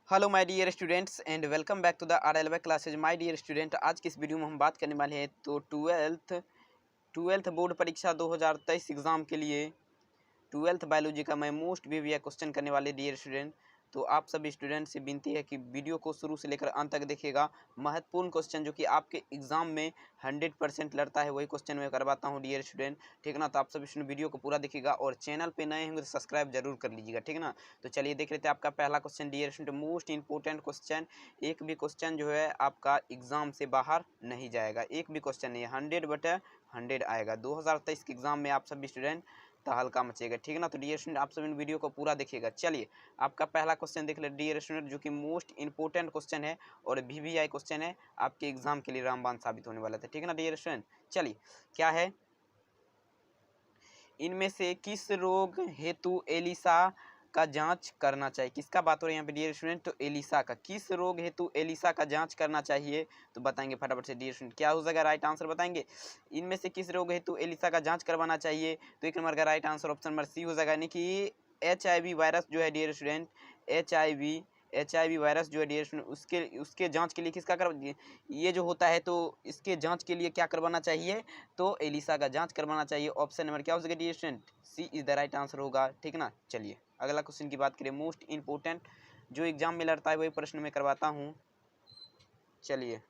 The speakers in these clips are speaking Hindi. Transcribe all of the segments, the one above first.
Hello my dear students and welcome back to the RLY classes. My dear student, आज की इस वीडियो में हम बात करने वाले हैं तो ट्वेल्थ बोर्ड परीक्षा 2023 एग्ज़ाम के लिए ट्वेल्थ बायोलॉजी का मैं मोस्ट वीवीआई क्वेश्चन करने वाले डियर स्टूडेंट। तो आप सभी स्टूडेंट से विनती है कि वीडियो को शुरू से लेकर अंत तक देखिएगा। महत्वपूर्ण क्वेश्चन जो कि आपके एग्जाम में 100% लड़ता है वही क्वेश्चन मैं करवाता हूँ डियर स्टूडेंट, ठीक है ना। तो आप सभी स्टूडेंट वीडियो को पूरा देखिएगा और चैनल पे नए होंगे तो सब्सक्राइब जरूर कर लीजिएगा, ठीक है ना। तो चलिए देख लेते हैं आपका पहला question dear student, most important question. एक भी क्वेश्चन जो है आपका एग्जाम से बाहर नहीं जाएगा, एक भी क्वेश्चन नहीं है, 100/100 आएगा 2023 के एग्जाम में। आप सभी स्टूडेंट तहलका मचेगा, ठीक है ना। तो डियर स्टूडेंट आप सब इन वीडियो को पूरा देखिएगा। चलिए आपका पहला क्वेश्चन देख ले डियर स्टूडेंट, जो कि मोस्ट इंपॉर्टेंट क्वेश्चन है और वीवीआई क्वेश्चन है, आपके एग्जाम के लिए रामबाण साबित होने वाला था, ठीक है ना डियर स्टूडेंट। चलिए क्या है, इनमें से किस रोग हेतु एलिसा का जांच करना चाहिए। किसका बात हो रही है यहाँ पे डियर स्टूडेंट, तो एलिसा का। किस रोग हेतु एलिसा का जांच करना चाहिए, तो बताएंगे फटाफट से डियर स्टूडेंट। क्या हो जाएगा राइट आंसर बताएंगे। इनमें से किस रोग हेतु एलिसा का जांच करवाना चाहिए, तो एक नंबर का right answer option number C हो जाएगा, यानी कि HIV वायरस जो है डियर स्टूडेंट, HIV वायरस जो है डियर स्टूडेंट, उसके जांच के लिए किसका ये जो होता है तो इसके जांच के लिए क्या करवाना चाहिए, तो एलिसा का जांच करवाना चाहिए। ऑप्शन नंबर क्या हो सके dear student, C is the right answer होगा, ठीक ना। चलिए अगला क्वेश्चन की बात करें, मोस्ट इंपोर्टेंट जो एग्जाम में लड़ता है वही प्रश्न में करवाता हूँ। चलिए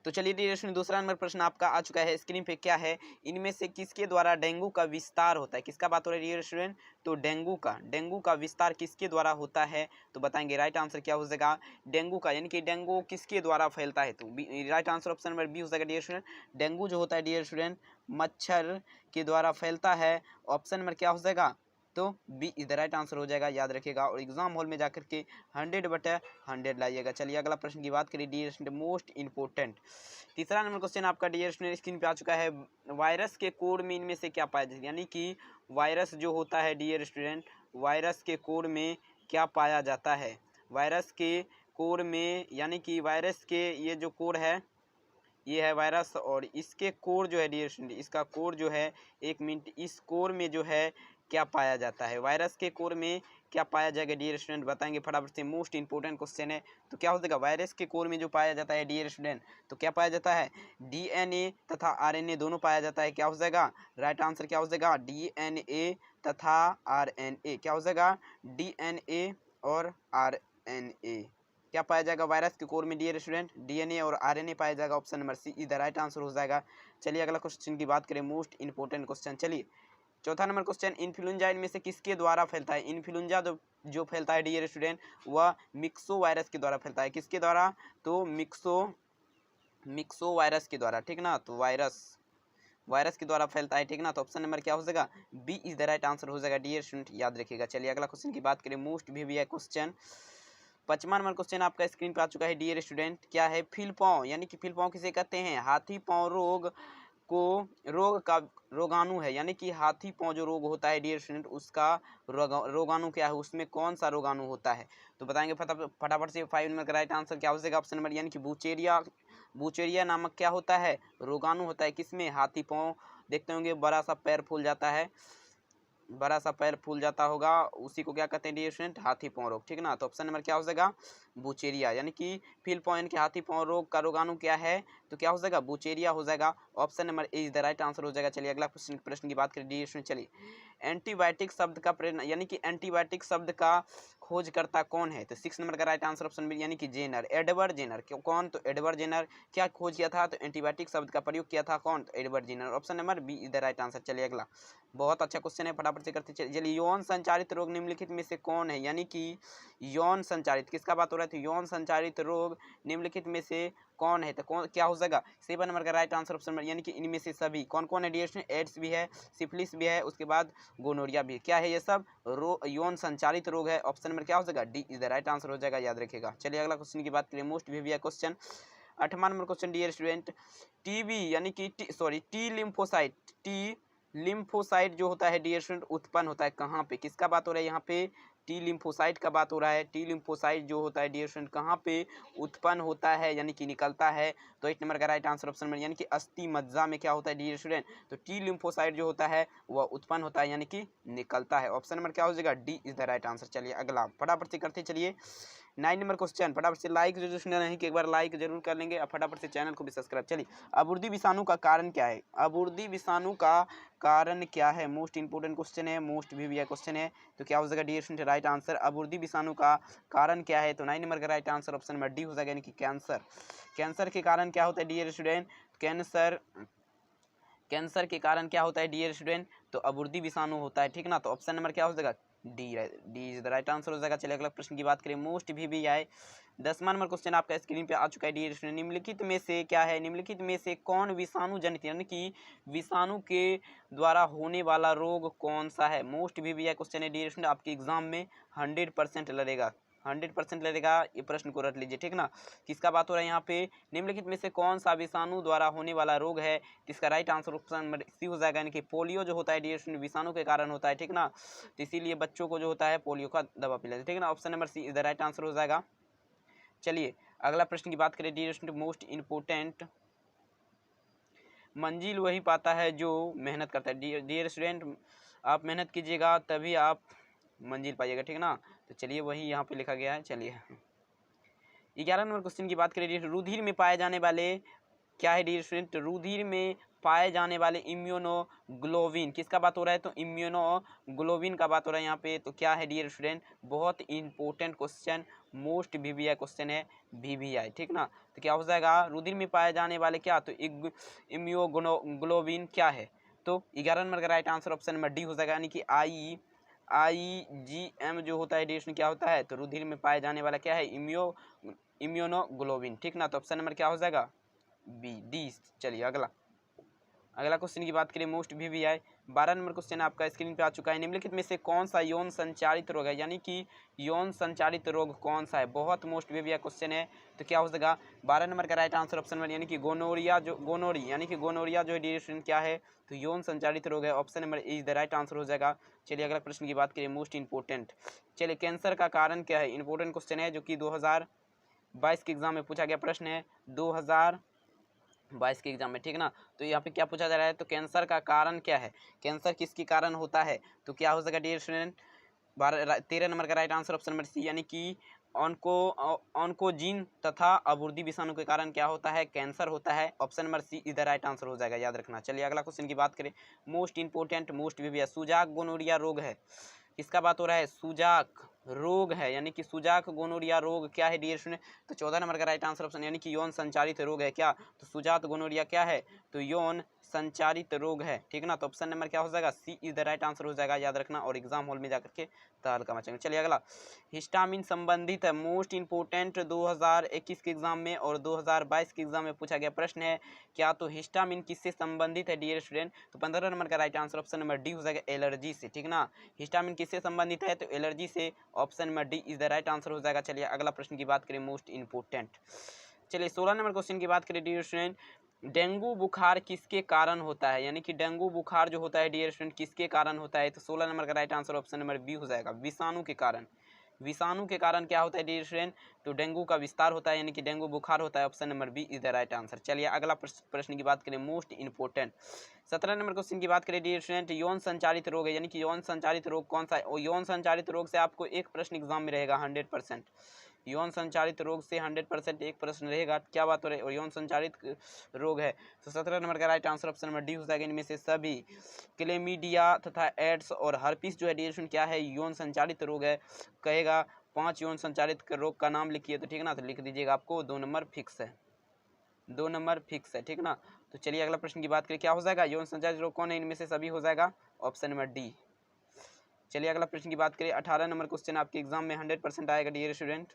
तो चलिए डियर स्टूडेंट, दूसरा नंबर प्रश्न आपका आ चुका है स्क्रीन पे। क्या है, इनमें से किसके द्वारा डेंगू का विस्तार होता है। किसका बात हो रहा है डियर स्टूडेंट, तो डेंगू का विस्तार किसके द्वारा होता है, तो बताएंगे राइट आंसर क्या हो जाएगा, डेंगू का, यानी कि डेंगू किसके द्वारा फैलता है, तो right answer option number B हो जाएगा डियर स्टूडेंट। डेंगू जो होता है डियर स्टूडेंट मच्छर के द्वारा फैलता है। ऑप्शन नंबर क्या हो जाएगा, तो B is the right answer हो जाएगा, याद रखिएगा और एग्जाम हॉल में जाकर के 100/100 लाइएगा। चलिए अगला प्रश्न की बात करिए डियर स्टूडेंट, मोस्ट इंपोर्टेंट तीसरा नंबर क्वेश्चन आपका डियर स्टूडेंट स्क्रीन पे आ चुका है। वायरस के कोड में इनमें से क्या पाया जाता है, यानी कि वायरस जो होता है डियर स्टूडेंट, वायरस के कोड में क्या पाया जाता है। वायरस के कोड में, यानी कि वायरस के ये जो कोड है ये है वायरस, और इसके कोर जो है डियर स्टूडेंट, इसका कोर जो है, एक मिनट, इस कोर में जो है क्या पाया जाता है, वायरस के कोर में क्या पाया जाएगा डियर स्टूडेंट, बताएंगे फटाफट से। मोस्ट इंपोर्टेंट क्वेश्चन है, तो क्या हो जाएगा, वायरस के कोर में जो पाया जाता है डियर स्टूडेंट, तो क्या पाया जाता है, DNA तथा RNA दोनों पाया जाता है। क्या हो जाएगा राइट आंसर, क्या हो जाएगा, DNA तथा RNA, क्या हो जाएगा, DNA और RNA क्या पाया जाएगा वायरस के कोर में डियर स्टूडेंट, DNA और RNA पाया जाएगा। Option number C is the right answer हो जाएगा। चलिए अगला क्वेश्चन की बात करें, मोस्ट इंपोर्टेंट क्वेश्चन। चलिए चौथा नंबर क्वेश्चन, इन्फ्लुएंजा इनमें से किसके द्वारा फैलता है। इन्फ्लुएंजा जो फैलता है डियर स्टूडेंट वह मिक्सो वायरस के द्वारा फैलता है। किसके द्वारा, तो मिक्सो वायरस के द्वारा, ठीक ना। तो वायरस के द्वारा फैलता है, ठीक ना। तो ऑप्शन नंबर क्या हो जाएगा, B is the right answer हो जाएगा डियर स्टूडेंट, याद रखिएगा। चलिए अगला क्वेश्चन की बात करें, मोस्ट वीवीआई क्वेश्चन। 5वां नंबर क्वेश्चन आपका स्क्रीन पे आ चुका है डियर स्टूडेंट। क्या है, फिलपाँव, यानी कि फिलपाँव किसे कहते हैं, हाथी पाँव रोग का रोगाणु है, यानी कि हाथी पाँव जो रोग होता है डियर स्टूडेंट उसका रोगाणु क्या है, उसमें कौन सा रोगाणु होता है, तो बताएंगे फटाफट से। 5 नंबर का राइट आंसर क्या हो जाएगा, ऑप्शन नंबर, यानी कि बुचेरिया नामक क्या होता है, रोगाणु होता है, किसमें, हाथी पाँव। देखते होंगे बड़ा सा पैर फूल जाता है, बड़ा सा पैर फूल जाता होगा, उसी को क्या कहते हैं डियर स्टूडेंट, हाथी पाँव रोग, ठीक ना। तो ऑप्शन नंबर क्या हो जाएगा, बुचेरिया, यानी कि फील पॉइंट के हाथी पाँव रोग का रोगाणु क्या है, तो क्या हो जाएगा, बुचेरिया हो जाएगा। Option number A is the right answer हो जाएगा। चलिए अगला प्रश्न की बात करें डियर स्टूडेंट। चलिए एंटीबायोटिक शब्द का प्रेरणा, यानी कि एंटीबायोटिक शब्द का खोजकर्ता कौन है, तो 6 नंबर का राइट आंसर ऑप्शन बी, यानी कि जेनर, एडवर्ड जेनर। कौन, तो एडवर्ड जेनर क्या खोज किया था, तो एंटीबायोटिक शब्द का प्रयोग किया था, कौन, तो Edward Jenner. Option number B is the right answer. चलिए अगला, बहुत अच्छा क्वेश्चन है, फटाफट से करते चलिए। यौन संचारित रोग निम्नलिखित में से कौन है, यानी कि यौन संचारित, किसका बात हो रहा है, तो यौन संचारित रोग निम्नलिखित में से कौन है, तो कौन क्या हो जाएगा, 7 नंबर का राइट आंसर ऑप्शन, यानी कि इनमें से सभी कौन कौन है डियर स्टूडेंट, एड्स भी है, सिफिलिस भी है, उसके बाद गोनोरिया भी है। क्या है ये सब यौन संचारित रोग है। ऑप्शन नंबर क्या हो जाएगा, D is the right answer हो जाएगा, याद रखिएगा। चलिए अगला क्वेश्चन की बात करें, मोस्ट वीवीआई क्वेश्चन। 8वां number question dear student, TB यानी कि टी लिम्फोसाइट जो होता है डियर स्टूडेंट उत्पन्न होता है कहाँ पे, किसका बात हो रहा है यहाँ पे, टी लिम्फोसाइट का बात हो रहा है। टी लिम्फोसाइट जो होता है डियर स्टूडेंट कहाँ पे उत्पन्न होता है, यानी कि निकलता है, तो 8 नंबर का राइट आंसर ऑप्शन में, यानी कि अस्थि मज्जा में क्या होता है डियर स्टूडेंट, तो टी लिम्फोसाइट जो होता है वह उत्पन्न होता है, यानी कि निकलता है। ऑप्शन नंबर क्या हो जाएगा, D is the right answer. चलिए अगला फटाफट से करते चलिए। 9 नंबर क्वेश्चन, फटाफट से लाइक जो जो नहीं कि एक बार लाइक जरूर कर लेंगे और फटाफट से चैनल को भी सब्सक्राइब। चलिए, अबुर्दी विषाणु का कारण क्या है? अबुर्दी विषाणु का कारण क्या है? मोस्ट इंपोर्टेंट क्वेश्चन है, मोस्ट वीवीआई क्वेश्चन है। तो क्या हो जाएगा डियर स्टूडेंट राइट आंसर? अबुर्दी विषाणु का कारण क्या है? तो 9 नंबर का right answer option number D हो जाएगा, यानी कि कैंसर। कैंसर के कारण क्या होता है डियर स्टूडेंट? कैंसर के कारण क्या होता है डियर स्टूडेंट? तो अबुर्दी विषाणु होता है, ठीक ना। तो ऑप्शन नंबर क्या हो जाएगा? D is the right answer हो जाएगा। चलिए अगला प्रश्न की बात करें, मोस्ट वीवीआई 10वां नंबर क्वेश्चन आपका स्क्रीन पे आ चुका है डियर स्टूडेंट। निम्नलिखित में से क्या है? निम्नलिखित में से कौन विषाणु जनित यानी कि विषाणु के द्वारा होने वाला रोग कौन सा है? मोस्ट वीवीआई क्वेश्चन है डियर स्टूडेंट, आपके एग्जाम में 100% लड़ेगा, 100% लगेगा, ये प्रश्न को रट लीजिए, ठीक ना। किसका बात हो रहा है यहाँ पे? निम्नलिखित में से कौन सा विषाणु द्वारा होने वाला रोग है? इसका right answer option number C हो जाएगा, यानी कि पोलियो जो होता है डियर स्टूडेंट विषाणु के कारण होता है, ठीक ना। तो इसीलिए बच्चों को जो होता है पोलियो का दवा पिलाते, ठीक ना। Option number C is the right answer हो जाएगा। चलिए अगला प्रश्न की बात करें डियर स्टूडेंट, मोस्ट इंपोर्टेंट, मंजिल वही पाता है जो मेहनत करता है। डियर स्टूडेंट आप मेहनत कीजिएगा तभी आप मंजिल पाइएगा, ठीक ना। तो चलिए वही यहाँ पे लिखा गया है। चलिए 11 नंबर क्वेश्चन की बात करें, रुधिर में पाए जाने वाले क्या है डियर स्टूडेंट? रुधिर में पाए जाने वाले इम्यूनोग्लोबिन, किसका बात हो रहा है? तो इम्यूनोग्लोबिन का बात हो रहा है यहाँ पे। तो क्या है डियर स्टूडेंट? बहुत important question, most VVI question है, वीवीआई, ठीक ना। तो क्या हो जाएगा? रुधिर में पाए जाने वाले क्या? तो इम्यूनोग्लोबिन क्या है? तो 11 नंबर का right answer option number D हो जाएगा, यानी कि IgM जो होता है डियर स्टूडेंट क्या होता है? तो रुधिर में पाए जाने वाला क्या है? इम्यूनोग्लोबिन, ठीक ना। तो ऑप्शन नंबर क्या हो जाएगा? B, D. चलिए अगला क्वेश्चन की बात करें, मोस्ट वीवीआई 12 नंबर क्वेश्चन आपका स्क्रीन पे आ चुका है। निम्नलिखित में से कौन सा यौन संचारित रोग है? यानी कि यौन संचारित रोग कौन सा है? बहुत मोस्ट वीवीआई क्वेश्चन है। तो क्या हो जाएगा? 12 नंबर का राइट आंसर ऑप्शन नंबर, यानी कि गोनोरिया जो है डियर स्टूडेंट क्या है? तो यौन संचारित रोग है, option number is the right answer हो जाएगा। चलिए अगला प्रश्न की बात करें, मोस्ट इंपोर्टेंट, चलिए कैंसर का कारण क्या है? इंपॉर्टेंट क्वेश्चन है जो कि 2022 के एग्जाम में पूछा गया प्रश्न है, 2022 के एग्जाम में, ठीक ना। तो यहाँ पे क्या पूछा जा रहा है? तो कैंसर का कारण क्या है? कैंसर किसके कारण होता है? तो क्या हो सका डियर स्टूडेंट? 13 नंबर का right answer option number C, यानी कि ऑन्कोजीन तथा अबुर्दी विषाणु के कारण क्या होता है? कैंसर होता है। ऑप्शन नंबर सी इधर राइट आंसर हो जाएगा, याद रखना। चलिए अगला क्वेश्चन की बात करें, मोस्ट इंपोर्टेंट, मोस्ट वीवीआई, सुजाक गोनोरिया रोग है, किसका बात हो रहा है? सुजाक रोग है, यानी कि सुजाक गोनोरिया रोग क्या है डियर स्टूडेंट? तो 14 नंबर का राइट आंसर ऑप्शन, यानी कि यौन संचारित रोग है क्या? तो सुजाक गोनोरिया क्या है? तो यौन संचारित रोग है, ठीक ना। तो ऑप्शन नंबर क्या हो जाएगा? सी इज द राइट आंसर हो जाएगा, याद रखना, और एग्जाम हॉल में जाकर के तहलका मचाएंगे। चलिए अगला, हिस्टामिन संबंधित है, मोस्ट इंपोर्टेंट 2021 के एग्जाम में और 2022 के एग्जाम में पूछा गया प्रश्न है, क्या तो हिस्टामिन किससे संबंधित है डियर स्टूडेंट? तो 15 नंबर का right answer option number D हो जाएगा, एलर्जी से, ठीक ना। हिस्टामिन किससे संबंधित है? तो एलर्जी से, option number D is the right answer हो जाएगा। चलिए अगला प्रश्न की बात करें, मोस्ट इंपोर्टेंट, चलिए 16 नंबर क्वेश्चन की बात करें डियर स्टूडेंट, डेंगू बुखार किसके कारण होता है? यानी कि डेंगू बुखार जो होता है डियर स्टूडेंट किसके कारण होता है? तो 16 नंबर का right answer option number B हो जाएगा, विषाणु के कारण। विषाणु के कारण क्या होता है डियर स्टूडेंट? तो डेंगू का विस्तार होता है, यानी कि डेंगू बुखार होता है, option number B is the right answer. चलिए अगला प्रश्न की बात करें, मोस्ट इंपोर्टेंट 17 नंबर क्वेश्चन की बात करें डियर स्टूडेंट, यौन संचारित रोग है, यानी कि यौन संचारित रोग कौन सा है? और यौन संचारित रोग से आपको एक प्रश्न एग्जाम में रहेगा 100%, यौन संचारित रोग से 100% एक प्रश्न रहेगा, क्या बात हो रही है? और यौन संचारित रोग है, तो 17 नंबर का right answer option number D हो जाएगा। इनमें से सभी क्लेमीडिया तथा एड्स और हर्पिस जो है डियर स्टूडेंट क्या है? यौन संचारित रोग है। कहेगा 5 यौन संचारित रोग का नाम लिखिए, तो ठीक ना, तो लिख दीजिएगा, आपको 2 नंबर फिक्स है, 2 नंबर फिक्स है, ठीक ना। तो चलिए अगला प्रश्न की बात करें, क्या हो जाएगा? यौन संचारित रोग कौन है? इनमें से सभी हो जाएगा, ऑप्शन नंबर डी। चलिए अगला प्रश्न की बात करें, 18 नंबर क्वेश्चन आपके एग्जाम में 100% आएगा डियर स्टूडेंट,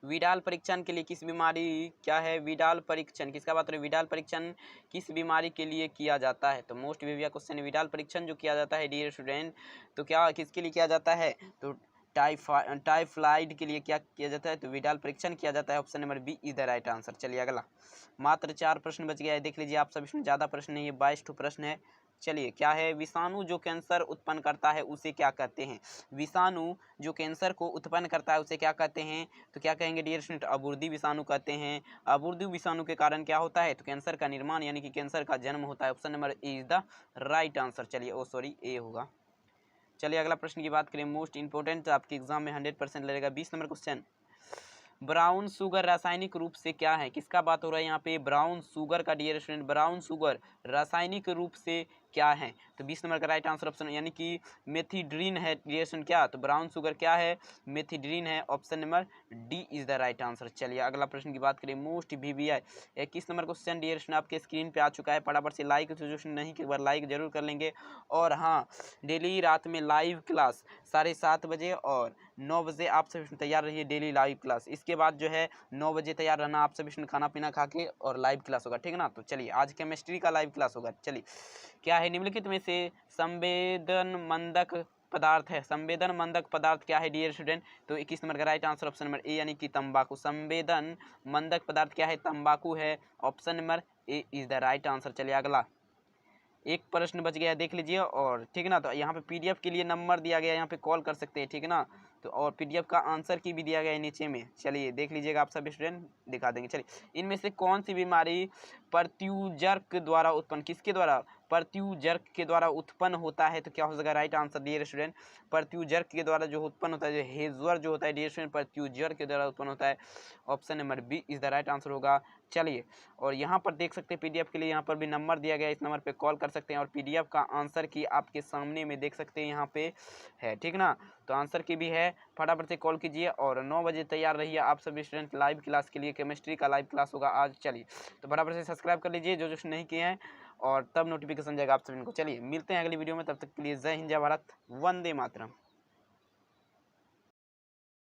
विडाल परीक्षण के लिए किस बीमारी क्या है? विडाल परीक्षण किसका बात है? विडाल परीक्षण किस बीमारी के लिए किया जाता है? तो मोस्ट वीवीआई क्वेश्चन, विडाल परीक्षण जो किया जाता है डियर स्टूडेंट, तो क्या किसके लिए किया जाता है? तो टाइफाइड के लिए क्या किया जाता है? तो विडाल परीक्षण किया जाता है, option number B is the right answer. चलिए अगला, मात्र 4 प्रश्न बच गया है, देख लीजिए आप सब, इसमें ज़्यादा प्रश्न नहीं है, 22 प्रश्न है। चलिए क्या है? विषाणु जो कैंसर उत्पन्न करता है उसे क्या कहते हैं? विषाणु जो कैंसर को उत्पन्न करता है उसे क्या कहते हैं? तो क्या कहेंगे डियर स्टूडेंट? अबुर्दी विषाणु कहते हैं। अबुर्दी विषाणु के कारण क्या होता है? तो कैंसर का निर्माण, यानी कि कैंसर का जन्म होता है, option number A is the right answer. चलिए ए होगा। चलिए अगला प्रश्न की बात करें, मोस्ट इंपोर्टेंट आपके एग्जाम में 100% लगेगा। 20 नंबर क्वेश्चन, ब्राउन शुगर रासायनिक रूप से क्या है? किसका बात हो रहा है यहाँ पे? ब्राउन शुगर का डियर स्टूडेंट, ब्राउन शुगर रासायनिक रूप से क्या है? तो 20 नंबर का राइट आंसर ऑप्शन यानी कि मेथिड्रीन है डियर स्टूडेंट। क्या? तो ब्राउन शुगर क्या है? मेथिड्रीन है। Option number D is the right answer. चलिए अगला प्रश्न की बात करें, most VVI 21 number question dear student आपके स्क्रीन पे आ चुका है। फटाफट से लाइक जो नहीं एक बार लाइक जरूर कर लेंगे। और हाँ, डेली रात में लाइव क्लास 7:30 बजे और 9 बजे आप सभी तैयार रहिए, डेली लाइव क्लास। इसके बाद जो है 9 बजे तैयार रहना आप सभी, खाना पीना खा के, और लाइव क्लास होगा, ठीक है ना। तो चलिए आज केमिस्ट्री का लाइव क्लास होगा। चलिए क्या है, निम्नलिखित में से संवेदन मंदक पदार्थ है? संवेदन मंदक पदार्थ क्या है डियर स्टूडेंट? तो 21 नंबर का right answer option number A यानी कि तंबाकू। संवेदन मंदक पदार्थ क्या है? तंबाकू है। Option number A is the right answer. चलिए अगला, एक प्रश्न बच गया है, देख लीजिए। और ठीक है ना, तो यहाँ पे पीडीएफ के लिए नंबर दिया गया है, यहाँ पे कॉल कर सकते हैं, ठीक है ना। तो और पीडीएफ का आंसर की भी दिया गया है नीचे में। चलिए देख लीजिएगा, आप सभी स्टूडेंट दिखा देंगे। चलिए, इनमें से कौन सी बीमारी प्रत्युजर्क द्वारा उत्पन्न, किसके द्वारा? प्रत्युजर्क के द्वारा उत्पन्न होता है। तो क्या हो जाएगा राइट आंसर डियर स्टूडेंट? प्रत्युजर्क के द्वारा जो उत्पन्न होता है, जो हेजर जो होता है डियर स्टूडेंट, प्रत्युजर्क के द्वारा उत्पन्न होता है। Option number B is the right answer होगा। चलिए, और यहाँ पर देख सकते हैं पीडीएफ के लिए यहाँ पर भी नंबर दिया गया है, इस नंबर पे कॉल कर सकते हैं। और पीडीएफ का आंसर की आपके सामने में देख सकते हैं, यहाँ पे है, ठीक ना। तो आंसर की भी है, फटाफट से कॉल कीजिए। और 9 बजे तैयार रहिए आप सभी स्टूडेंट लाइव क्लास के लिए, केमिस्ट्री का लाइव क्लास होगा आज। चलिए, तो फटाफट से सब्सक्राइब कर लीजिए जो नहीं किए हैं, और तब नोटिफिकेशन जाएगा आप सभी को। चलिए मिलते हैं अगली वीडियो में, तब तक के लिए जय हिंद, जय भारत, वंदे मातरम।